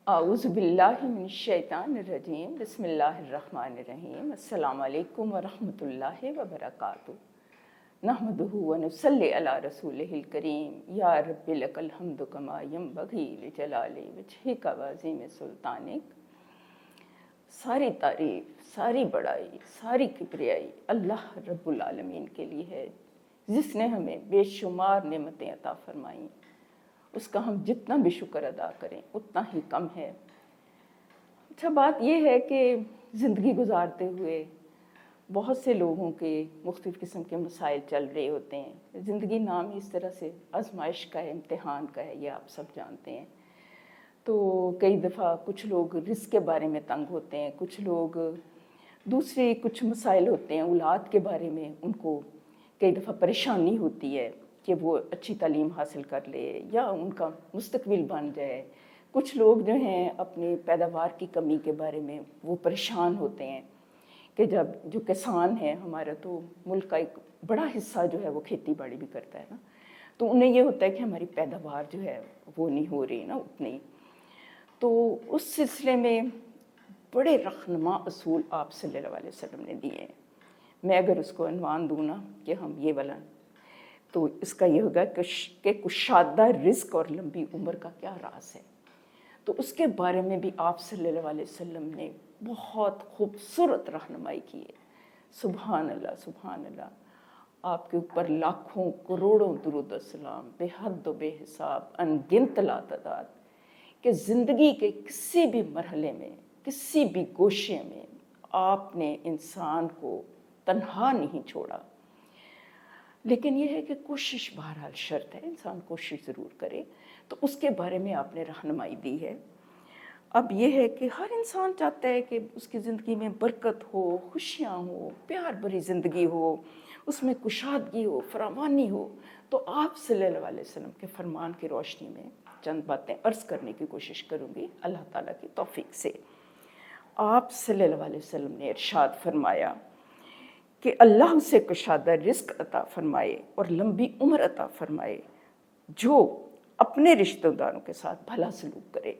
اعوذ باللہ من الشیطان الرجیم بسم اللہ الرحمن الرحیم السلام علیکم ورحمۃ اللہ وبرکاتہ نحمدہ ونصلی علی رسولہ الکریم یا رب لک الحمد کما ینبغی لجلال وجہک وعظیم سلطانک۔ ساری تعریف، ساری بڑائی، ساری کبریائی اللہ رب العالمین کے لیے ہے، جس نے ہمیں بے شمار نعمتیں عطا فرمائیں۔ اس کا ہم جتنا بھی شکر ادا کریں اتنا ہی کم ہے۔ اچھا بات یہ ہے کہ زندگی گزارتے ہوئے بہت سے لوگوں کے مختلف قسم کے مسائل چل رہے ہوتے ہیں۔ زندگی نام ہی اس طرح سے آزمائش کا ہے، امتحان کا ہے، یہ آپ سب جانتے ہیں۔ تو کئی دفعہ کچھ لوگ رزق کے بارے میں تنگ ہوتے ہیں، کچھ لوگ دوسرے کچھ مسائل ہوتے ہیں، اولاد کے بارے میں ان کو کئی دفعہ پریشانی ہوتی ہے کہ وہ اچھی تعلیم حاصل کر لے یا ان کا مستقبل بن جائے۔ کچھ لوگ جو ہیں اپنی پیداوار کی کمی کے بارے میں وہ پریشان ہوتے ہیں کہ جب جو کسان ہے ہمارا، تو ملک کا ایک بڑا حصہ جو ہے وہ کھیتی باڑی بھی کرتا ہے نا، تو انہیں یہ ہوتا ہے کہ ہماری پیداوار جو ہے وہ نہیں ہو رہی نا اتنی۔ تو اس سلسلے میں بڑے رہنما اصول آپ صلی اللہ علیہ وسلم نے دیے ہیں۔ میں اگر اس کو عنوان دوں نا کہ ہم یہ والا، تو اس کا یہ ہوگا کہ کشادہ رزق اور لمبی عمر کا کیا راز ہے۔ تو اس کے بارے میں بھی آپ صلی اللہ علیہ وسلم نے بہت خوبصورت رہنمائی کی ہے۔ سبحان اللہ، سبحان اللہ، آپ کے اوپر لاکھوں کروڑوں درود و سلام، بے حد و بے حساب، انگنت لا تعداد، کہ زندگی کے کسی بھی مرحلے میں، کسی بھی گوشے میں آپ نے انسان کو تنہا نہیں چھوڑا۔ لیکن یہ ہے کہ کوشش بہرحال شرط ہے، انسان کوشش ضرور کرے، تو اس کے بارے میں آپ نے رہنمائی دی ہے۔ اب یہ ہے کہ ہر انسان چاہتا ہے کہ اس کی زندگی میں برکت ہو، خوشیاں ہو، پیار بھری زندگی ہو، اس میں کشادگی ہو، فراوانی ہو۔ تو آپ صلی اللہ علیہ وسلم کے فرمان کی روشنی میں چند باتیں عرض کرنے کی کوشش کروں گی اللہ تعالیٰ کی توفیق سے۔ آپ صلی اللہ علیہ وسلم نے ارشاد فرمایا کہ اللہ اسے کشادہ رزق عطا فرمائے اور لمبی عمر عطا فرمائے جو اپنے رشتہ داروں کے ساتھ بھلا سلوک کرے۔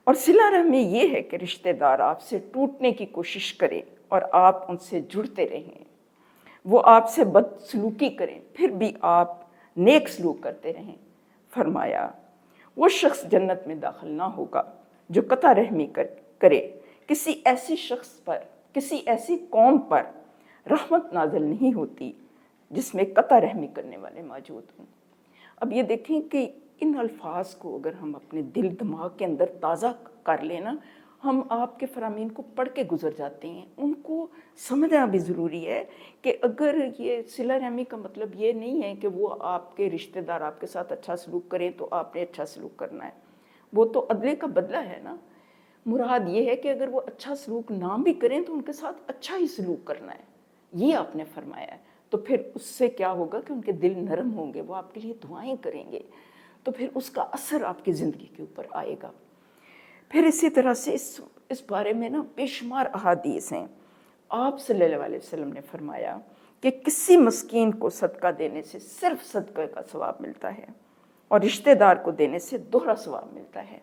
اور صلہ رحمی یہ ہے کہ رشتہ دار آپ سے ٹوٹنے کی کوشش کرے اور آپ ان سے جڑتے رہیں، وہ آپ سے بد سلوکی کریں پھر بھی آپ نیک سلوک کرتے رہیں۔ فرمایا وہ شخص جنت میں داخل نہ ہوگا جو قطع رحمی کرے۔ کسی ایسی شخص پر، کسی ایسی قوم پر رحمت نازل نہیں ہوتی جس میں قطع رحمی کرنے والے موجود ہوں۔ اب یہ دیکھیں کہ ان الفاظ کو اگر ہم اپنے دل دماغ کے اندر تازہ کر لینا، ہم آپ کے فرامین کو پڑھ کے گزر جاتے ہیں، ان کو سمجھنا بھی ضروری ہے کہ اگر یہ صلہ رحمی کا مطلب یہ نہیں ہے کہ وہ آپ کے رشتہ دار آپ کے ساتھ اچھا سلوک کریں تو آپ نے اچھا سلوک کرنا ہے، وہ تو عدلے کا بدلہ ہے نا۔ مراد یہ ہے کہ اگر وہ اچھا سلوک نہ بھی کریں تو ان کے ساتھ اچھا ہی سلوک کرنا ہے، یہ آپ نے فرمایا ہے۔ تو پھر اس سے کیا ہوگا کہ ان کے دل نرم ہوں گے، وہ آپ کے لیے دعائیں کریں گے، تو پھر اس کا اثر آپ کی زندگی کے اوپر آئے گا۔ پھر اسی طرح سے اس بارے میں نا بے شمار احادیث ہیں۔ آپ صلی اللہ علیہ وسلم نے فرمایا کہ کسی مسکین کو صدقہ دینے سے صرف صدقہ کا ثواب ملتا ہے اور رشتہ دار کو دینے سے دوہرا ثواب ملتا ہے،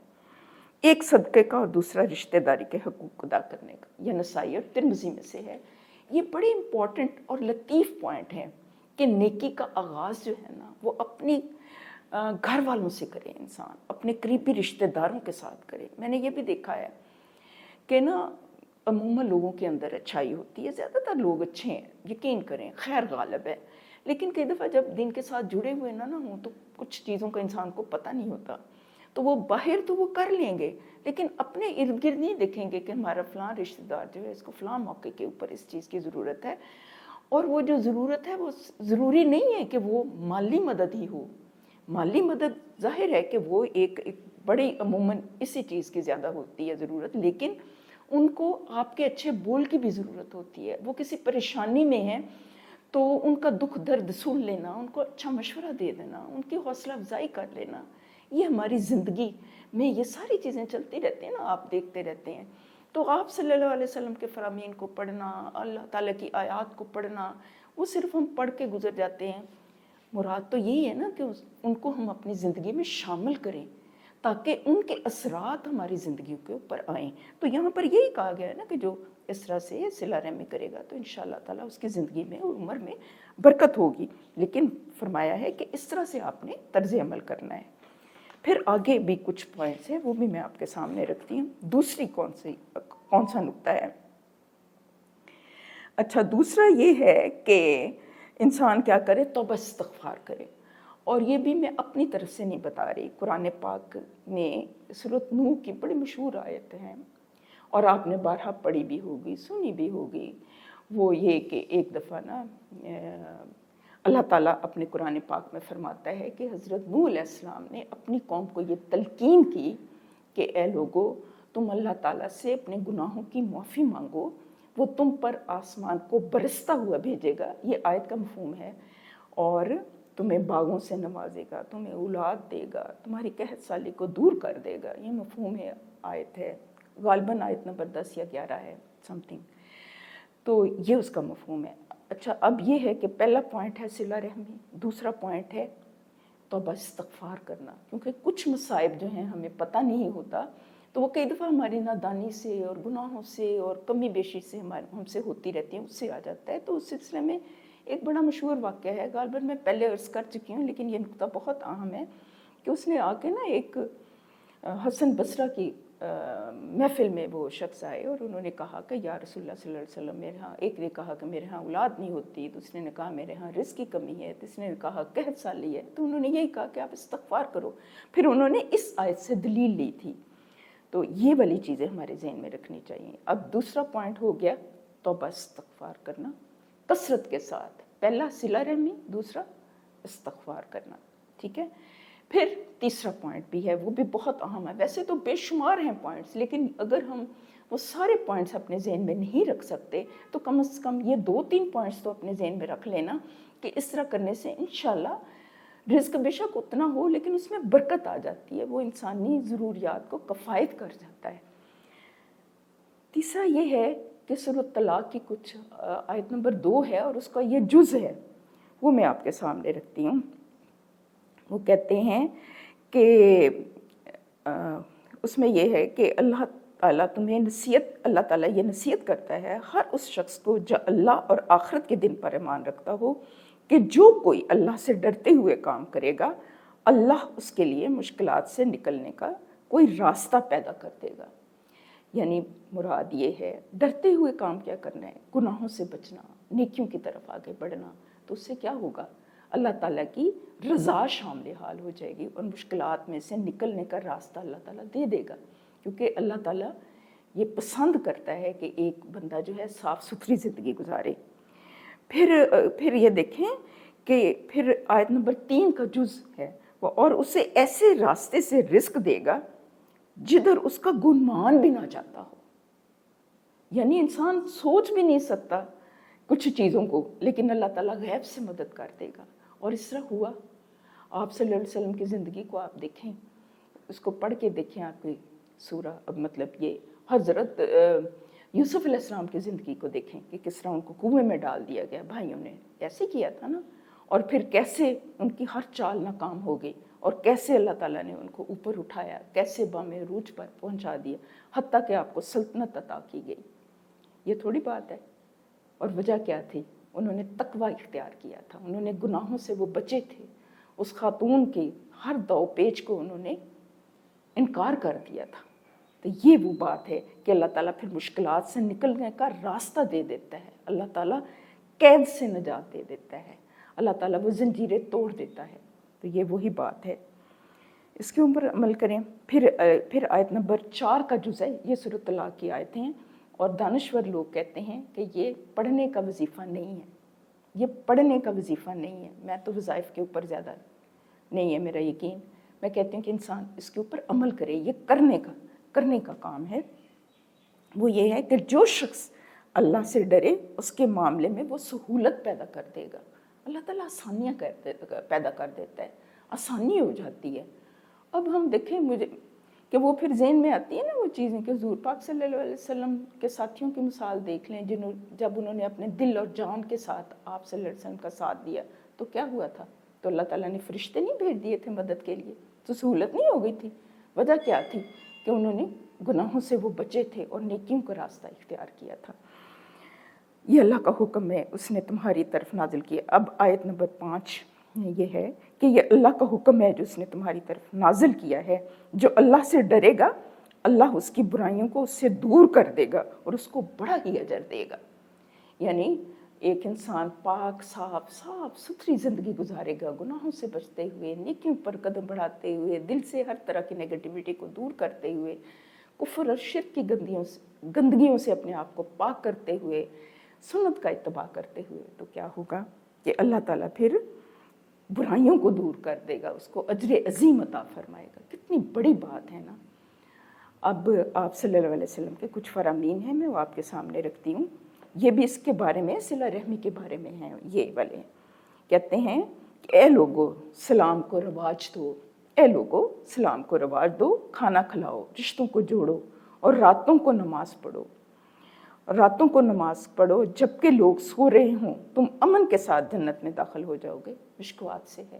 ایک صدقے کا اور دوسرا رشتہ داری کے حقوق ادا کرنے کا۔ یہ نسائی اور ترمذی میں سے ہے۔ یہ بڑے امپورٹنٹ اور لطیف پوائنٹ ہیں کہ نیکی کا آغاز جو ہے نا وہ اپنی گھر والوں سے کرے، انسان اپنے قریبی رشتہ داروں کے ساتھ کرے۔ میں نے یہ بھی دیکھا ہے کہ نا عموماً لوگوں کے اندر اچھائی ہوتی ہے، زیادہ تر لوگ اچھے ہیں، یقین کریں، خیر غالب ہے، لیکن کئی دفعہ جب دین کے ساتھ جڑے ہوئے نہ ہوں تو کچھ چیزوں کا انسان کو پتہ نہیں ہوتا، تو وہ باہر تو وہ کر لیں گے لیکن اپنے ارد گرد نہیں دیکھیں گے کہ ہمارا فلاں رشتہ دار جو ہے اس کو فلاں موقع کے اوپر اس چیز کی ضرورت ہے، اور وہ جو ضرورت ہے وہ ضروری نہیں ہے کہ وہ مالی مدد ہی ہو۔ مالی مدد ظاہر ہے کہ وہ ایک بڑی عموماً اسی چیز کی زیادہ ہوتی ہے ضرورت، لیکن ان کو آپ کے اچھے بول کی بھی ضرورت ہوتی ہے۔ وہ کسی پریشانی میں ہیں تو ان کا دکھ درد سن لینا، ان کو اچھا مشورہ دے دینا، ان کی حوصلہ افزائی کر لینا، یہ ہماری زندگی میں یہ ساری چیزیں چلتی رہتی ہیں نا، آپ دیکھتے رہتے ہیں۔ تو آپ صلی اللہ علیہ وسلم کے فرامین کو پڑھنا، اللہ تعالیٰ کی آیات کو پڑھنا، وہ صرف ہم پڑھ کے گزر جاتے ہیں۔ مراد تو یہی ہے نا کہ ان کو ہم اپنی زندگی میں شامل کریں تاکہ ان کے اثرات ہماری زندگیوں کے اوپر آئیں. تو یہاں پر یہی کہا گیا ہے نا کہ جو اس طرح سے صلہ رحمی کرے گا تو انشاءاللہ تعالیٰ اس کی زندگی میں اور عمر میں برکت ہوگی. لیکن فرمایا ہے کہ اس طرح سے آپ نے طرز عمل کرنا ہے. پھر آگے بھی کچھ پوائنٹس ہیں وہ بھی میں آپ کے سامنے رکھتی ہوں. دوسری کون سا نقطہ ہے؟ اچھا، دوسرا یہ ہے کہ انسان کیا کرے؟ توبہ استغفار کرے. اور یہ بھی میں اپنی طرف سے نہیں بتا رہی. قرآن پاک میں سورۃ نوح کی بڑی مشہور آیت ہیں اور آپ نے بارہا پڑھی بھی ہوگی، سنی بھی ہوگی. وہ یہ کہ ایک دفعہ نا اللہ تعالیٰ اپنے قرآن پاک میں فرماتا ہے کہ حضرت نوح علیہ السلام نے اپنی قوم کو یہ تلقین کی کہ اے لوگو، تم اللہ تعالیٰ سے اپنے گناہوں کی معافی مانگو، وہ تم پر آسمان کو برستا ہوا بھیجے گا. یہ آیت کا مفہوم ہے. اور تمہیں باغوں سے نوازے گا، تمہیں اولاد دے گا، تمہاری قحط سالی کو دور کر دے گا. یہ مفہوم ہے، آیت ہے، غالباً آیت نمبر 10 یا 11 ہے سم تھنگ. تو یہ اس کا مفہوم ہے. اچھا، اب یہ ہے کہ پہلا پوائنٹ ہے صلہ رحمی، دوسرا پوائنٹ ہے توبہ استغفار کرنا. کیونکہ کچھ مصائب جو ہیں ہمیں پتہ نہیں ہوتا تو وہ کئی دفعہ ہماری نادانی سے اور گناہوں سے اور کمی بیشی سے ہم سے ہوتی رہتی ہیں، اس سے آ جاتا ہے. تو اس سلسلے میں ایک بڑا مشہور واقعہ ہے، غالباً میں پہلے عرض کر چکی ہوں لیکن یہ نقطہ بہت اہم ہے کہ اس نے آ کے نا ایک حسن بصرہ کی محفل میں وہ شخص آئے اور انہوں نے کہا کہ یا رسول اللہ صلی اللہ علیہ وسلم، میرے ہاں، ایک نے کہا کہ میرے ہاں اولاد نہیں ہوتی، دوسرے نے کہا میرے ہاں رزق کی کمی ہے، تیسرے نے کہا قحط سالی ہے. تو انہوں نے یہی کہا کہ آپ استغفار کرو. پھر انہوں نے اس آیت سے دلیل لی تھی. تو یہ والی چیزیں ہمارے ذہن میں رکھنی چاہیے. اب دوسرا پوائنٹ ہو گیا توبہ استغفار کرنا کثرت کے ساتھ. پہلا صلہ رحمی، دوسرا استغفار کرنا. ٹھیک ہے. پھر تیسرا پوائنٹ بھی ہے، وہ بھی بہت اہم ہے. ویسے تو بے شمار ہیں پوائنٹس، لیکن اگر ہم وہ سارے پوائنٹس اپنے ذہن میں نہیں رکھ سکتے تو کم از کم یہ 2-3 پوائنٹس تو اپنے ذہن میں رکھ لینا کہ اس طرح کرنے سے انشاءاللہ رزق بے شک اتنا ہو لیکن اس میں برکت آ جاتی ہے، وہ انسانی ضروریات کو کفایت کر جاتا ہے. تیسرا یہ ہے کہ سورۃ طلاق کی کچھ آیت نمبر 2 ہے اور اس کا یہ جز ہے، وہ میں آپ کے سامنے رکھتی ہوں. وہ کہتے ہیں کہ اس میں یہ ہے کہ اللہ تعالیٰ یہ نصیحت کرتا ہے ہر اس شخص کو جو اللہ اور آخرت کے دن پر ایمان رکھتا ہو کہ جو کوئی اللہ سے ڈرتے ہوئے کام کرے گا اللہ اس کے لیے مشکلات سے نکلنے کا کوئی راستہ پیدا کر دے گا. یعنی مراد یہ ہے ڈرتے ہوئے کام کیا کرنا ہے؟ گناہوں سے بچنا، نیکیوں کی طرف آگے بڑھنا. تو اس سے کیا ہوگا؟ اللہ تعالیٰ کی رضا شامل حال ہو جائے گی اور مشکلات میں سے نکلنے کا راستہ اللہ تعالیٰ دے دے گا. کیونکہ اللہ تعالیٰ یہ پسند کرتا ہے کہ ایک بندہ جو ہے صاف ستھری زندگی گزارے. پھر یہ دیکھیں کہ پھر آیت نمبر 3 کا جز ہے وہ، اور اسے ایسے راستے سے رزق دے گا جدھر اس کا گمان بھی نہ جاتا ہو. یعنی انسان سوچ بھی نہیں سکتا کچھ چیزوں کو، لیکن اللہ تعالیٰ غیب سے مدد کر دے گا. اور اس طرح ہوا. آپ صلی اللہ علیہ وسلم کی زندگی کو آپ دیکھیں، اس کو پڑھ کے دیکھیں آپ کی سورہ، مطلب یہ حضرت یوسف علیہ السلام کی زندگی کو دیکھیں کہ کس طرح ان کو کنویں میں ڈال دیا گیا. بھائیوں نے ایسے کیا تھا نا، اور پھر کیسے ان کی ہر چال ناکام ہو گئی اور کیسے اللہ تعالیٰ نے ان کو اوپر اٹھایا، کیسے بام عروج پر پہنچا دیا، حتیٰ کہ آپ کو سلطنت عطا کی گئی. یہ تھوڑی بات ہے. اور وجہ کیا تھی؟ انہوں نے تقوی اختیار کیا تھا، انہوں نے گناہوں سے وہ بچے تھے. اس خاتون کے ہر دو پیچ کو انہوں نے انکار کر دیا تھا. تو یہ وہ بات ہے کہ اللہ تعالیٰ پھر مشکلات سے نکلنے کا راستہ دے دیتا ہے. اللہ تعالیٰ قید سے نجات دے دیتا ہے. اللہ تعالیٰ وہ زنجیریں توڑ دیتا ہے. تو یہ وہی بات ہے، اس کے اوپر عمل کریں. پھر آیت نمبر 4 کا جز ہے، یہ سورۃ طلاق کی آیتیں ہیں. اور دانشور لوگ کہتے ہیں کہ یہ پڑھنے کا وظیفہ نہیں ہے، یہ پڑھنے کا وظیفہ نہیں ہے. میں تو وظائف کے اوپر زیادہ نہیں ہے میرا یقین. میں کہتی ہوں کہ انسان اس کے اوپر عمل کرے. یہ کرنے کا کام ہے. وہ یہ ہے کہ جو شخص اللہ سے ڈرے اس کے معاملے میں وہ سہولت پیدا کر دے گا. اللہ تعالیٰ آسانیاں پیدا کر دیتا ہے، آسانی ہو جاتی ہے. اب ہم دیکھیں مجھے کہ وہ پھر ذہن میں آتی ہے نا وہ چیزیں کہ حضور پاک صلی اللہ علیہ وسلم کے ساتھیوں کی مثال دیکھ لیں، جب انہوں نے اپنے دل اور جان کے ساتھ آپ صلی اللہ علیہ وسلم کا ساتھ دیا تو کیا ہوا تھا؟ تو اللہ تعالیٰ نے فرشتے نہیں بھیج دیے تھے مدد کے لیے؟ تو سہولت نہیں ہو گئی تھی؟ وجہ کیا تھی کہ انہوں نے گناہوں سے وہ بچے تھے اور نیکیوں کا راستہ اختیار کیا تھا۔ یہ اللہ کا حکم ہے، اس نے تمہاری طرف نازل کیا۔ اب آیت نمبر 5 یہ ہے کہ یہ اللہ کا حکم ہے جو اس نے تمہاری طرف نازل کیا ہے، جو اللہ سے ڈرے گا اللہ اس کی برائیوں کو اس سے دور کر دے گا اور اس کو بڑا ہی اجر دے گا۔ یعنی ایک انسان پاک صاف ستھری زندگی گزارے گا، گناہوں سے بچتے ہوئے، نیکیوں پر قدم بڑھاتے ہوئے، دل سے ہر طرح کی نیگیٹیوٹی کو دور کرتے ہوئے، کفر اور شرک کی گندگیوں سے اپنے آپ کو پاک کرتے ہوئے، سنت کا اتباع کرتے ہوئے، تو کیا ہوگا کہ اللہ تعالیٰ پھر برائیوں کو دور کر دے گا، اس کو اجر عظیم عطا فرمائے گا۔ کتنی بڑی بات ہے نا۔ اب آپ صلی اللہ علیہ وسلم کے کچھ فرامین ہیں، میں وہ آپ کے سامنے رکھتی ہوں۔ یہ بھی اس کے بارے میں، صلہ رحمی کے بارے میں ہیں یہ والے۔ کہتے ہیں کہ اے لوگو سلام کو رواج دو، اے لوگو سلام کو رواج دو، کھانا کھلاؤ، رشتوں کو جوڑو اور راتوں کو نماز پڑھو، راتوں کو نماز پڑھو جبکہ لوگ سو رہے ہوں، تم امن کے ساتھ جنت میں داخل ہو جاؤ گے۔ مشکوات سے ہے،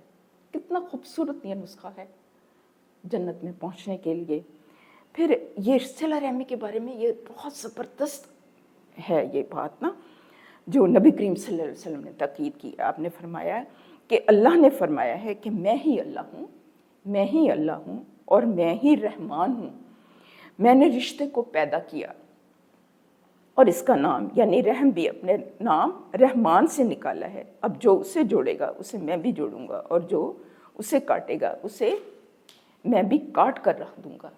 کتنا خوبصورت یہ نسخہ ہے جنت میں پہنچنے کے لیے۔ پھر یہ صلہ رحمی کے بارے میں یہ بہت زبردست ہے یہ بات نا، جو نبی کریم صلی اللہ علیہ وسلم نے تاکید کی۔ آپ نے فرمایا کہ اللہ نے فرمایا ہے کہ میں ہی اللہ ہوں، میں ہی اللہ ہوں اور میں ہی رحمان ہوں، میں نے رشتے کو پیدا کیا اور اس کا نام یعنی رحم بھی اپنے نام رحمان سے نکالا ہے۔ اب جو اسے جوڑے گا اسے میں بھی جوڑوں گا، اور جو اسے کاٹے گا اسے میں بھی کاٹ کر رکھ دوں گا۔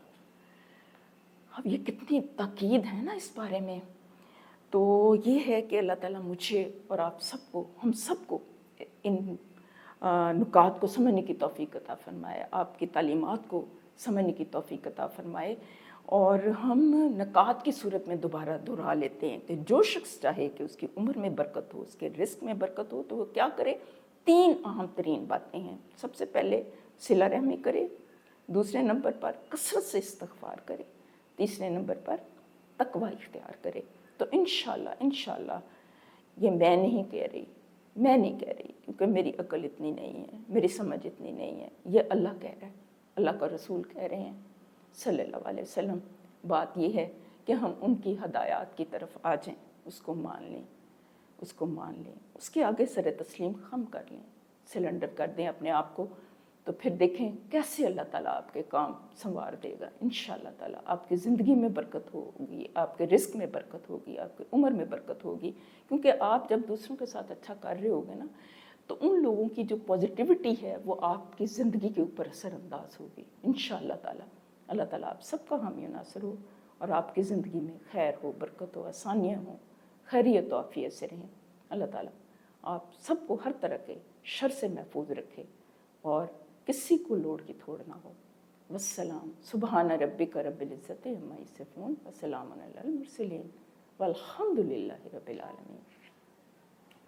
اب یہ کتنی تاکید ہے نا اس بارے میں۔ تو یہ ہے کہ اللہ تعالیٰ مجھے اور آپ سب کو، ہم سب کو ان نکات کو سمجھنے کی توفیق عطا فرمائے، آپ کی تعلیمات کو سمجھنے کی توفیق عطا فرمائے، اور ہم نکات کی صورت میں دوبارہ دہرا لیتے ہیں کہ جو شخص چاہے کہ اس کی عمر میں برکت ہو، اس کے رزق میں برکت ہو، تو وہ کیا کرے؟ 3 اہم ترین باتیں ہیں۔ سب سے پہلے صلہ رحمی کرے، دوسرے نمبر پر کثرت سے استغفار کرے، تیسرے نمبر پر تقوی اختیار کرے۔ تو انشاءاللہ یہ میں نہیں کہہ رہی کیونکہ میری عقل اتنی نہیں ہے، میری سمجھ اتنی نہیں ہے، یہ اللہ کہہ رہا ہے، اللہ کا رسول کہہ رہے ہیں صلی اللہ علیہ وسلم۔ بات یہ ہے کہ ہم ان کی ہدایات کی طرف آ جائیں، اس کو مان لیں، اس کے آگے سر تسلیم خم کر لیں، سلنڈر کر دیں اپنے آپ کو، تو پھر دیکھیں کیسے اللہ تعالیٰ آپ کے کام سنوار دے گا۔ انشاءاللہ تعالیٰ آپ کی زندگی میں برکت ہوگی، آپ کے رزق میں برکت ہوگی، آپ کی عمر میں برکت ہوگی، کیونکہ آپ جب دوسروں کے ساتھ اچھا کر رہے ہوگے نا، تو ان لوگوں کی جو پازیٹیوٹی ہے وہ آپ کی زندگی کے اوپر اثر انداز ہوگی انشاءاللہ تعالیٰ۔ اللہ تعالیٰ آپ سب کا حامی و ناصر ہو، اور آپ کی زندگی میں خیر ہو، برکت ہو، آسانیاں ہوں، خیریت و عافیت سے رہیں۔ اللہ تعالیٰ آپ سب کو ہر طرح کے شر سے محفوظ رکھے اور کسی کو لوڑ کی تھوڑ نہ ہو۔ والسلام، سبحان ربک رب العزت عما یصفون، وسلام علی المرسلین، والحمد للہ رب العالمین۔